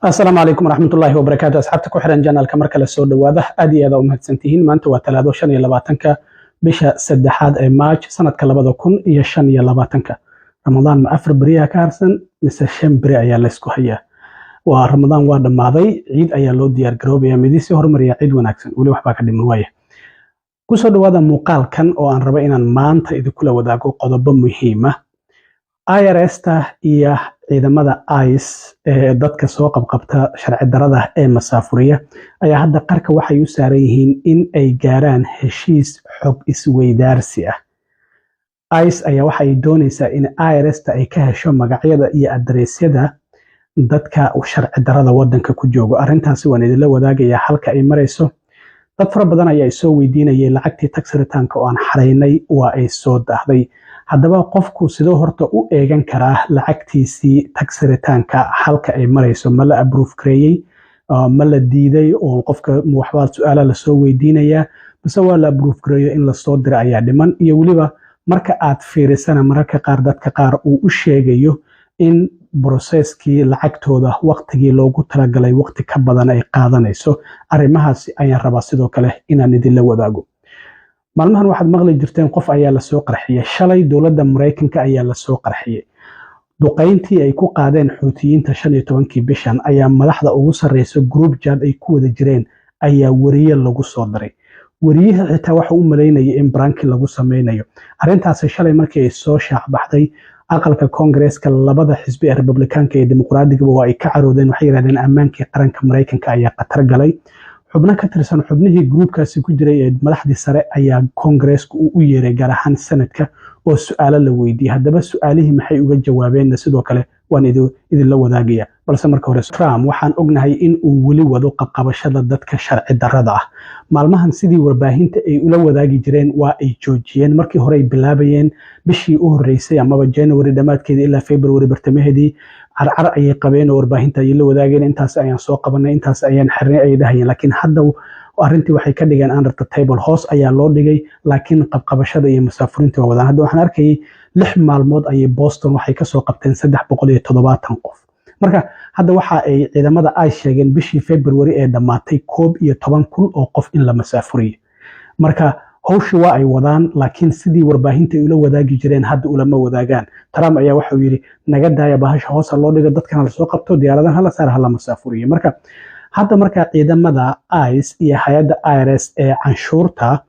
السلام عليكم ورحمة الله وبركاته. أصحابتك كحران جانال كمركز السود واضح أدي هذا ومهتسنتين ما أنت وتلادو شن يلباتنك بيش سدحاد مارch سنة كلبادو كون يشن يلباتنك رمضان ما أفر بريا كارسن مثل شن بريا يالسكو هيا ورمضان وارد ماضي عيد أيالو ديار جروب يا مديسي هرمريا عيد وناكسن ولي وحبا كدي موايه كوسو دوادا موقال كان أو أن ربعنا مانتا إذا كل وداقو قضب مهمة IRS-ta iyo ciidamada ICE ee dadka soo qabqabta sharci darrada ee masaafuriya ayaa hadda qarka waxay u saaran yihiin in ay gaaraan heshiis xog isweydaarsi ah. ICE ayaa waxay doonaysaa in IRS-ta ay ka hesho magacyada iyo adreesyada dadka sharci darrada wadanka ku jooga. Arrintaasi waan idinla wadaagayaa halka ay marayso. Dad fara badan ayaa soo weydiinayay lacagtii tax return-ka oo aan xareynay waa ay soo dahday. haddaba qofku sidoo horta u eegan karaa lacagtiisii tax return-ka halka ay marayso ma la approve gareeyay ma la diiday oo qofka waxba su'aalo la soo weydiinaya bas waa la approve gareeyo in la soo diray ayaa dhiman iyo waliba marka aad fiirisana mararka qaar dadka qaar uu u sheegayo in processkii lacagtooda waqtigii loogu talagalay waqti ka badan ay qaadanayso. arrimahaasi ayaan rabaa sidoo kale inaan idin la wadaago. maalmahan waxaad maqli jirteen qof ayaa la soo qarxiyay shalay dowladda Mareykanka ayaa la soo qarxiyay duqeyntii ay ku qaadeen xuutiyiinta 15kii bishan ayaa madaxda ugu sareysa group chat ay ku wada jireen ayaa wariye lagu soo diray. wariyaha xitaa waxa uu maleynayay in branki lagu sameynayo. arrintaas shalay markii ay soo shaac baxday aqalka Congress-ka labada xisbi ee Republican-ka iyo Dimuqraadiga waa ay ka caroodeen waxay yiraahdeen ammaankii qaranka Mareykanka ayaa qatar galay. xubno ka tirsan xubnihii groupkaasi ku jiray ee madaxdii sare ayaa Congress-ku u yeeray gaar ahaan sanadka oo su'aalo la weydiiyay. haddaba su'aalihii maxay uga jawaabeen sidoo kale waan idin la wadaagaya. balse marka hore Trump waxaan ognahay in uu wali wado qabqabashada dadka sharci darrada ah. maalmahan sidii warbaahinta ay ula wadaagi jireen waa ay joojiyeen. markii hore ay bilaabayeen bishii u horeysay amaba January dhamaadkeedii ilaa February bartamaheedii carcar ayay qabeen oo warbaahinta ay la wadaageen intaas ayaan soo qabanay intaas ayaan xirnay ay dhahayeen. laakiin hadda arrintii waxay ka dhigeen under the table hoos ayaa loo dhigay laakiin qabqabashada iyo masaafurinta waa wadaan. hadda waxaan arkayay 6 maalmood ayay Boston waxay ka soo qabteen 370 qof. marka hadda waxa ay ciidamada ay sheegeen bishii February ee dhamaatay 11,000 oo qof in la masaafuriyo. marka hawshu waa ay wadaan laakiin sidii warbaahinta ay ula wadaagi jireen hadda ulama wadaagaan. Trump ayaa waxa uu yiri naga daaya bahasha hoos loo dhigo dadkana la soo qabto diyaaradaha la saar hala masaafuriyo. marka ciidamada ICE iyo hay'adda IRS ee canshuurta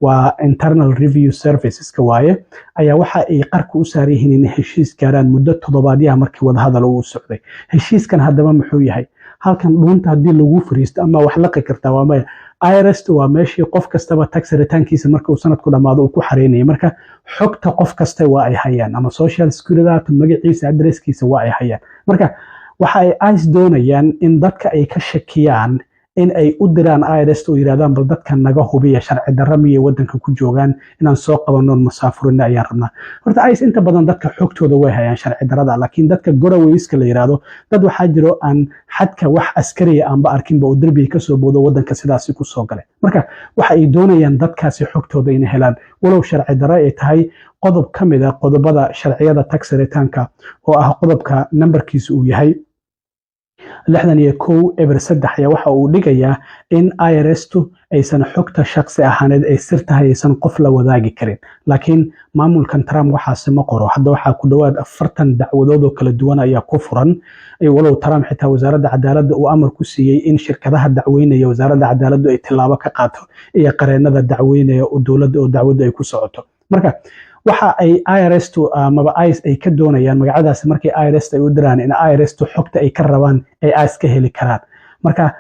waa Internal Review Services-ka waaye ayaa waxa ay qarka u saaran yihiin in heshiis gaaraan muddo toddobaadyo markii wada hadal uu socday. heshiiskan haddaba muxuu yahay? halkan dhuunta haddii lagu fariisto ama wax la qeyrtaa waa maya IRS waa meeshii qof kastaba tax return-kiisa marka uu sanadku dhamaado uu ku xareynayay. marka xogta qof kasta waa ay hayaan ama social security magaciisa addresskiisa waa ay hayaan. marka waxa ay ICE doonayaan in dadka ay ka shakiyaan in ay u diraan IRS oo yiraahdaan bal dadka naga hubiya sharci darro miya wadanka ku joogaan inaan soo qabano masaafurina ayaan rabnaa. horta ICE inta badan dadka xogtooda way hayaan sharci darrada laakiin dadka gorawayska la yiraahdo dad waxaa jiro aan xadka wax askariya aanba arkinba oo darbiga ka soo boodo wadanka sidaasi ku soo galay. marka waxa ay doonayaan dadkaasi xogtooda inay helaan walow sharci darro ay tahay qodob ka mid ah qodobada sharciyada tax return-ka oo ah qodobka nambarkiisu uu yahay 61 ayaa waxa uu dhigayaa in IRS-tu aysan xogta shakhsi ahaaneed ay sir tahay aysan qof la wadaagi karin. laakiin maamulkan Trump waxaasi ma qoro. hadda waxaa ku dhawaad 40 dacwadood oo kala duwan ayaa ku furan walow Trump xitaa wasaaradda cadaaladda uu amar ku siiyay in shirkadaha dacweynaya wasaaradda cadaaladdu ay tilaabo ka qaato iyo qareenada dacweynaya oo dowladda oo dacwadda ay ku socoto. marka waxa ay IRS-tu amaba ICE ay ka doonayaan magacadaas markii IRS ay u diraan in IRS-tu xogta ay ka rabaan ay ICE ka heli karaan. marka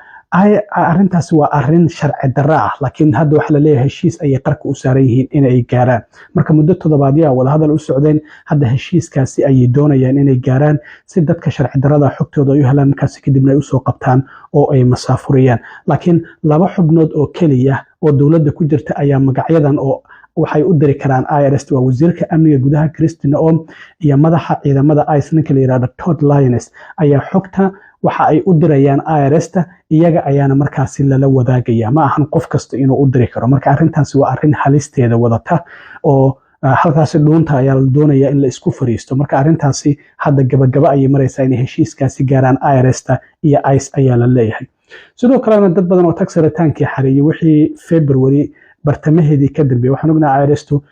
arrintaas waa arrin sharci darro ah laakiin hadda waxa la leeyahay heshiis ay qarka u saaran yihiin in ay gaaraan. marka muddo toddobaadyo wada hadal u socdeen hadda heshiiskaasi ay doonayaan inay gaaraan si dadka sharci darrada xogtooda ay u helaan markaas kadibna ay u soo qabtaan oo ay masaafuriyaan. laakiin laba xubnood oo kaliya oo dowladda ku jirta ayaa magacyadan oo waxay u diri karaan IRS waa wasiirka amniga gudaha Christine Noem iyo madaxa ciidamada ICE ninka la yiraahdo Todd Lyons ayaa xogta waxa ay u dirayaan IRS-ta iyaga ayaana markaasi lala wadaagaya ma ahan qof kasta inuu u diri karo. marka arrintaasi waa arrin halisteeda wadata oo halkaasi dhuunta ayaa la doonaya in la isku fariisto. Marka arrintaasi hadda gabagaba ayay maraysaa inay heshiiskaasi gaaraan IRS-ta iyo ICE ayaa la leeyahay. sidoo kalena dad badan oo tax returnki xareeyay wixii February bartamaheedii ka dambeeyay. waxaan ognahay IRS-tu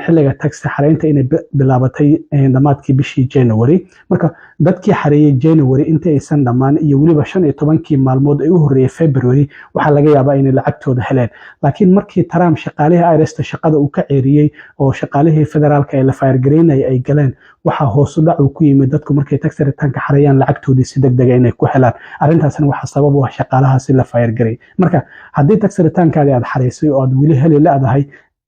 xilliga tax xareynta inay bilaabatay dhamaadkii bishii January. marka dadkii xareeyay January inta aysan dhamaan iyo waliba 15 maalmood ay u horeeyay February waxa laga yaabaa inay lacagtooda heleen. laakiin markii Trump shaqaalaha IRS-ta shaqada uu ka ceeriyay oo shaqaalihii federaalka ee la fire gareynay ay galeen waxa hoos u dhac ku yimid dadku markay tax returnka xareeyaan lacagtoodii si degdeg ah inay ku helaan. arrintaasna waxa sabab u ah shaqaalahaasi la fire gareey. marka haddii tax returnkaadi aad xareysay oo aad weli heli leedahay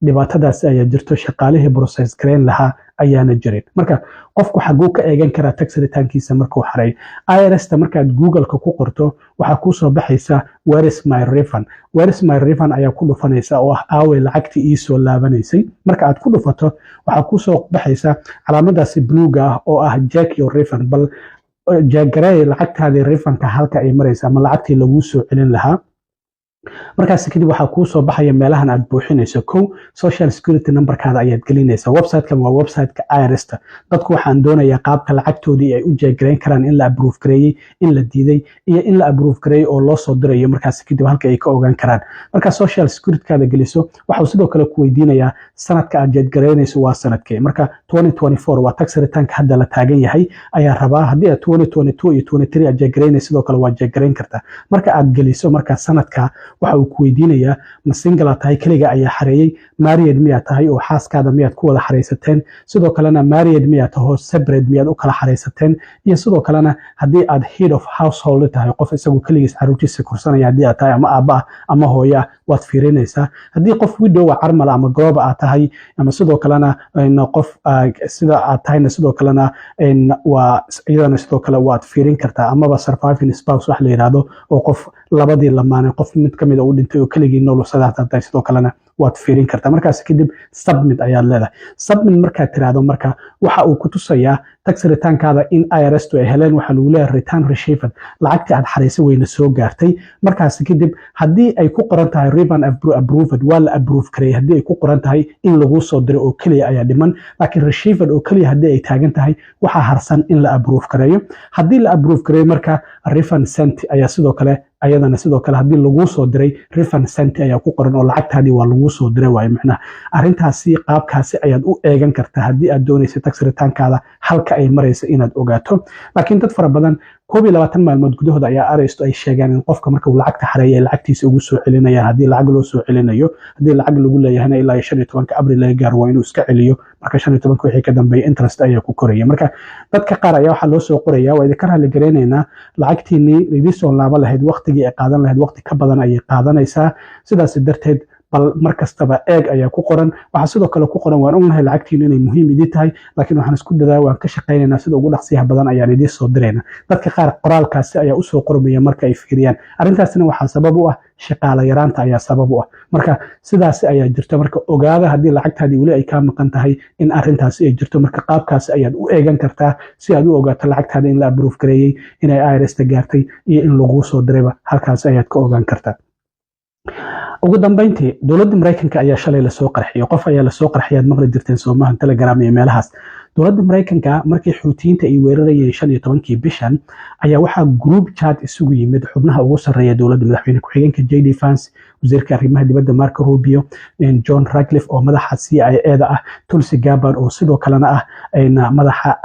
dhibaatadaas ayaa jirto shaqaalihii process gareyn lahaa ayaana jirin. marka qofku xaguu ka eegan karaa tax returnkiisa markuu xareeyo. IRS-ta markaad Google-ka ku qorto waxa ku soo baxaysa where is my refund. where is my refund ayaa ku dhufanaysa oo ah aaway lacagtii ii soo laabanaysay. marka aad ku dhufato waxa ku soo baxaysa calaamadaasi bluega ah oo ah check your refund. bal jeegaray lacagtaadii refundka halka ay maraysa ama lacagtii lagu soo celin lahaa. markaas kadib waxa ku soo baxaya meelahan aad buuxinayso. social security numberkaada ayaad gelinaysaa. website-kan waa website-ka IRS-ta. dadku waxaan doonayaa qaabka lacagtoodii ay u jeegareyn karaan in la approve gareeyay, in la diiday iyo in la approve gareeyay oo loo soo dirayo. markaas kadib halka ay ka ogaan karaan. marka social security-kaada geliso waxa uu sidoo kale ku weydiinayaa sanadka aad jeegareynayso waa sanadkee. marka 2024 waa tax returnka hadda la taagan yahay ayaa rabaa. haddii aad 2022 iyo 23 aad jeegareynayso sidoo kale waa jeegareyn kartaa. marka aad geliso marka sanadka waxa uu ku weydiinayaa ma single tahay kaliya ayaa xareeyay, married miyaa tahay oo xaaskaada miyaad ku wada xareysateen, sidoo kalena married miyaa tahay separate miyaad u kala xareysateen, iyo sidoo kalena haddii aad head of household tahay qof isagu kaligiis caruurtiisa korsanaya haddii aad tahay ama aabba ama hooyo waad fiirinaysaa. haddii qof widow carmal ama gooba aad tahay ama sidoo kalena qof sida aad tahayna sidoo kalena waa iyadana sidoo kale waad fiirin kartaa. amaba surviving spouse wax la yiraahdo oo qof labadii lamaane qof mid kamid ah uu dhintay oo kaligii nool sadaxda tahay sidoo kalena waad fiirin kartaa. markaas kadib submit ayaa leedahay. submit markaad tiraahdo marka waxa uu ku tusayaa tax returnkaada in IRS-tu ay heleen. waxa lagu leeyahay return received, lacagtii aad xareysay wayna soo gaartay. markaas kadib haddii ay ku qoran tahay refund approved waa la approve gareeyay. haddii ay ku qoran tahay in lagu soo diray oo kaliya ayaa dhiman, laakiin received oo kaliya haddii ay taagan tahay waxa harsan in la approve gareeyo. haddii la approve gareeyo marka refund sent ayaa sidoo kale ayadana sidoo kale haddii lagu soo diray refund sent ayaa ku qoran oo lacagtaadii waa lagu soo diray waayo. macnaha arrintaasi qaabkaasi ayaad u eegan kartaa haddii aad doonayso tax returnkaada halka ay marayso inaad ogaato. laakiin dad fara badan 21 maalmood gudahooda ayaa IRS-tu ay sheegaan in qofka marka uu lacagta xareeyay lacagtiisa ugu soo celinayaan haddii lacag loo soo celinayo. haddii lacag lagu leeyahayna ilaa 15 Abriil laga gaaro waa inuu iska celiyo. marka 15 wixii ka dambeeyay interest ayaa ku koraya. marka dadka qaar ayaa waxa loo soo qorayaa waa idinka raali gareynaynaa lacagtiinii idin soo laaba lahayd waqtigii ay qaadan lahayd waqti ka badan ayay qaadanaysaa. sidaas darteed bal markastaba eeg ayaa ku qoran. waxa sidoo kale ku qoran waan ognahay lacagtiina inay muhiim idin tahay laakiin waxaan isku dadaa waan ka shaqeynaynaa sida ugu dhaqsiyaha badan ayaan idin soo direynaa. dadka qaar qoraalkaasi ayaa u soo qormaya marka ay fiiriyaan. arrintaasina waxaa sabab u ah shaqaale yaraanta ayaa sabab u ah. marka sidaas ayaa jirto. marka ogaada haddii lacagtaadii weli ay ka maqan tahay in arrintaasi ay jirto. marka qaabkaasi ayaad u eegan kartaa si aad u ogaato lacagtaada in la approve gareeyay, inay IRS-ta gaartay iyo in lagu soo dirayba. halkaas ayaad ka ogaan kartaa. ugu dambeyntii dowladda Mareykanka ayaa shalay la soo qarxiyay. qof ayaa la soo qarxiyay aad maqli jirteen Soomaaliya Telegram iyo meelahaas. dowladda Mareykanka markii xuutiyiinta ay weerarayeen 15 bishan ayaa waxa group chat isugu yimid xubnaha ugu sareeya dowladda madaxweyne ku-xigeenka JD Vance, wasiirka arrimaha dibadda Marco Rubio, John Ratcliffe oo madaxa CIA-da ah, Tulsi Gabbard oo sidoo kalena ah madaxa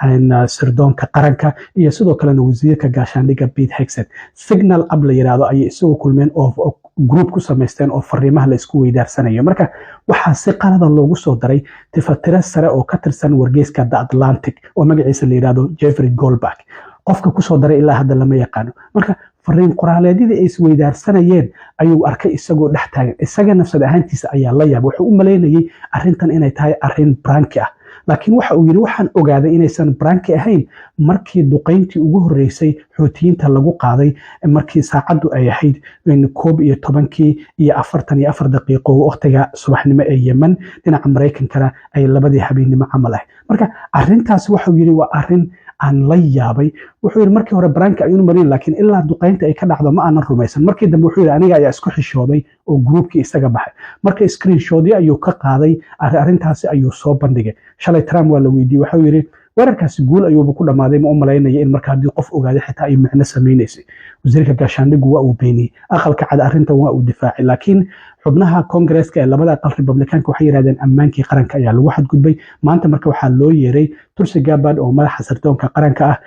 sirdoonka qaranka iyo sidoo kalena wasiirka gaashaandhigga Pete Hegseth. Signal Up la yiraahdo ayay isugu kulmeen oo group ku sameysteen oo fariimaha la isku weydaarsanayo. marka waxaa si qalada loogu soo daray tifatira sare oo ka tirsan wargeyska The Atlantic oo magaciisa la yiraahdo Jeffrey Goldberg. qofka ku soo daray ilaa hadda lama yaqaano. marka fariin qoraaleedyadii ay isweydaarsanayeen ayuu arkay isagoo dhex taagan. isaga nafsad ahaantiisa ayaa la yaab. wuxuu u maleynayay arrintan inay tahay arrin branki ah. laakiin waxa uu yiri waxaan ogaaday inaysan branki ahayn markii duqeyntii ugu horeysay xuutiyiinta lagu qaaday markii saacadu ay ahayd 11:44 daqiiqo waqtiga subaxnimo ee Yemen dhinaca Mareykankana ay labadii habeenimo camal ah. marka arrintaas waxa uu yiri waa arrin aan la yaabay. wuxuu yiri markii hore branki ayuu marin laakiin ilaa duqeynta ay ka dhacdo ma aanan rumaysan. markii dambe wuxuu yiri aniga ayaa isku xishooday oo groupkii isaga baxay marka screenshotyo ayuu ka qaaday arrintaasi ayuu soo bandhigay shalay Trump waa la weydiiyey waxa uu yiri weerarkaasi guul ayuu ku dhamaaday ma u malaynaya in marka hadii qof ogaaday xitaa ay macna sameeynayso wasiirka gaashaandhigu waa uu beeniyay aqalka cad arrintan waa uu difaacay laakiin xubnaha Congress-ka ee labada aqal Republican-ka waxay yiraahdeen ammaankii qaranka ayaa lagu xadgudbay maanta marka waxaa loo yeeray Tulsi Gabbard oo madaxa sirdoonka qaranka ah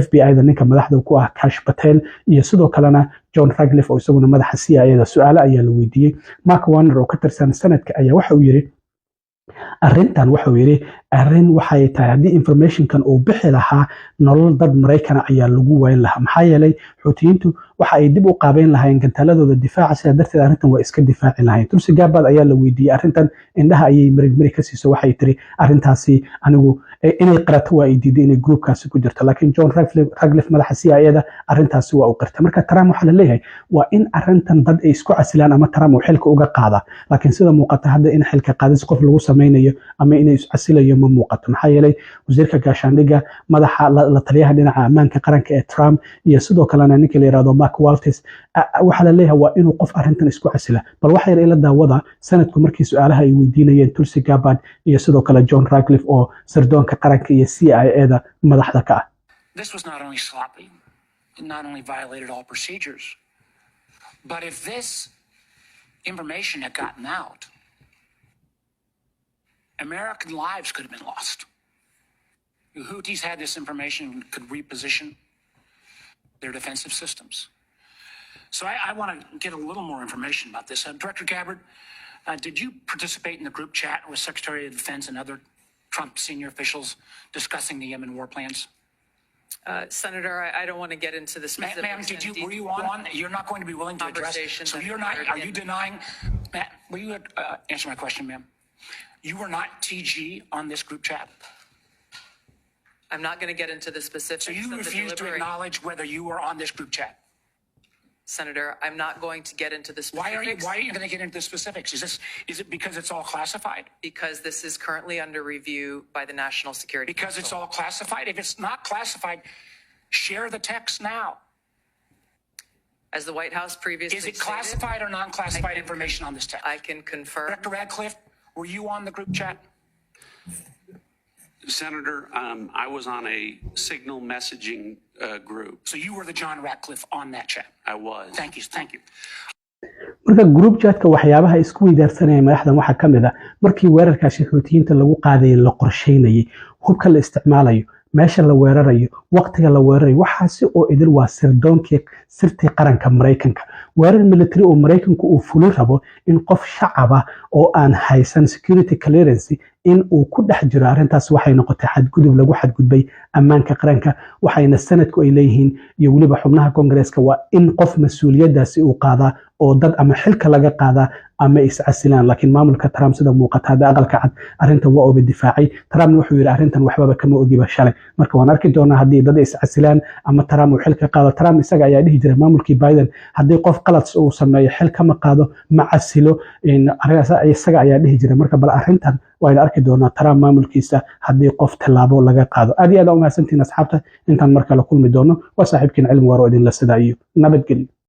FBI-da ninka madaxda ku ah Kash Patel iyo sidoo kalena John Ratcliffe oo isaguna madaxa CIA-da su'aalo ayaa la weydiiyay Mark Warner oo ka tirsan sanadka ayaa waxa uu yiri arrintan waxa uu yiri arrin waxay tahay hadii informationkan uu bixi lahaa nolol dad Mareykan ayaa lagu wayn lahaa maxaa yeelay xuutiyiintu waxa ay dib u qaabeyn lahayn gantaaladooda difaaca sida darteed arrintan waa iska difaaci lahayn Tulsi Gabbard ayaa la weydiiyay arrintan indhaha ayay marig ka siiso waxay tiri arrintaasi anigu inay qarato waa ay diiday inay groupkaasi ku jirto laakiin John Ratcliffe madaxa CIA-da arrintaasi waa uu qirtay marka Trump waxa la leeyahay waa in arrintan dad ay isku casilaan ama Trump uu xilka uga qaada laakiin sida muuqata hadda in xilka qaadis qof lagu sameynayo ama inay is casilayo ma muuqato maxaa yeelay wasiirka gaashaandhiga madaxa la taliyaha dhinaca ammaanka qaranka ee Trump iyo sidoo kalena ninka la yiraahdo Mark Walters waxa la leeyahay waa inuu qof arrintan isku casila bal waxa yar ila daawada sanadku markii su'aalaha ay weydiinayeen Tulsi Gabbard iyo sidoo kale John Ratcliffe oo sirdoonka qaranka iyo CIA-da madaxda ka ah This was not only sloppy, it not only violated all procedures, but if this information had gotten out, American lives could have been lost. The Houthis had this information and could reposition their defensive systems. So I want to get a little more information about this. Director Gabbard, did you participate in the group chat with Secretary of Defense and other Trump senior officials discussing the Yemen war plans? Senator, I don't want to get into the specifics. Ma'am, were you on? You're not going to be willing to address. So you're not. Are you denying? Ma'am, will you answer my question, ma'am? You were not TG on this group chat. I'm not going to get into the specifics. So you refuse to acknowledge whether you were on this group chat. Senator, I'm not going to get into the specifics. Why are you going to get into the specifics? Is it because it's all classified? Because this is currently under review by the National Security Council. Because it's all classified? If it's not classified, share the text now. As the White House previously stated, is it classified or non-classified information on this text? I can confirm. Director Radcliffe, were you on the group chat? Senator, I was on a signal messaging group. So you were the John Ratcliffe on that chat? I was. Thank you. Thank you. marka group chat-ka waxyaabaha isku weydaarsanaya madaxdan waxa ka mid ah markii weerarkaasi xuutiyiinta lagu qaaday la qorsheynayay hubka la isticmaalayo meesha la weerarayo waqtiga la weerarayo waxaasi oo idil waa sirtii qaranka Mareykanka weerar military oo Mareykanku uu fulin rabo in qof shacab ah oo aan haysan security clearance in uu ku dhex jiro arrintaas waxay noqotay xadgudub lagu xadgudbay ammaanka qaranka waxayna sanadku ay leeyihiin iyo waliba xubnaha Congress-ka waa in qof mas'uuliyadaasi uu qaadaa oo dad ama xilka laga qaadaa ama is casilaan laakiin maamulka Trump sida muuqata hada aqalka cad arrintan waa uu difaacay Trump wuxuu yiri arrintan waxba kama ogiba shalay marka waan arki doonaa hadii dad is casilaan ama Trump uu xilka qaado Trump isaga ayaa dhihi jiray maamulkii Biden hadii qof qalad uu sameeyo xilka ma qaado ma casilo in isaga ayaa dhihi jiray marka bal arrintan waa la arki doonaa Trump maamulkiisa hadii qof talaabo laga qaado aad iyo aad u mahadsantiin asxaabta intaan marka la kulmi doono waa saaxiibkiin cilmi waro idin la sida iyo nabadgelyo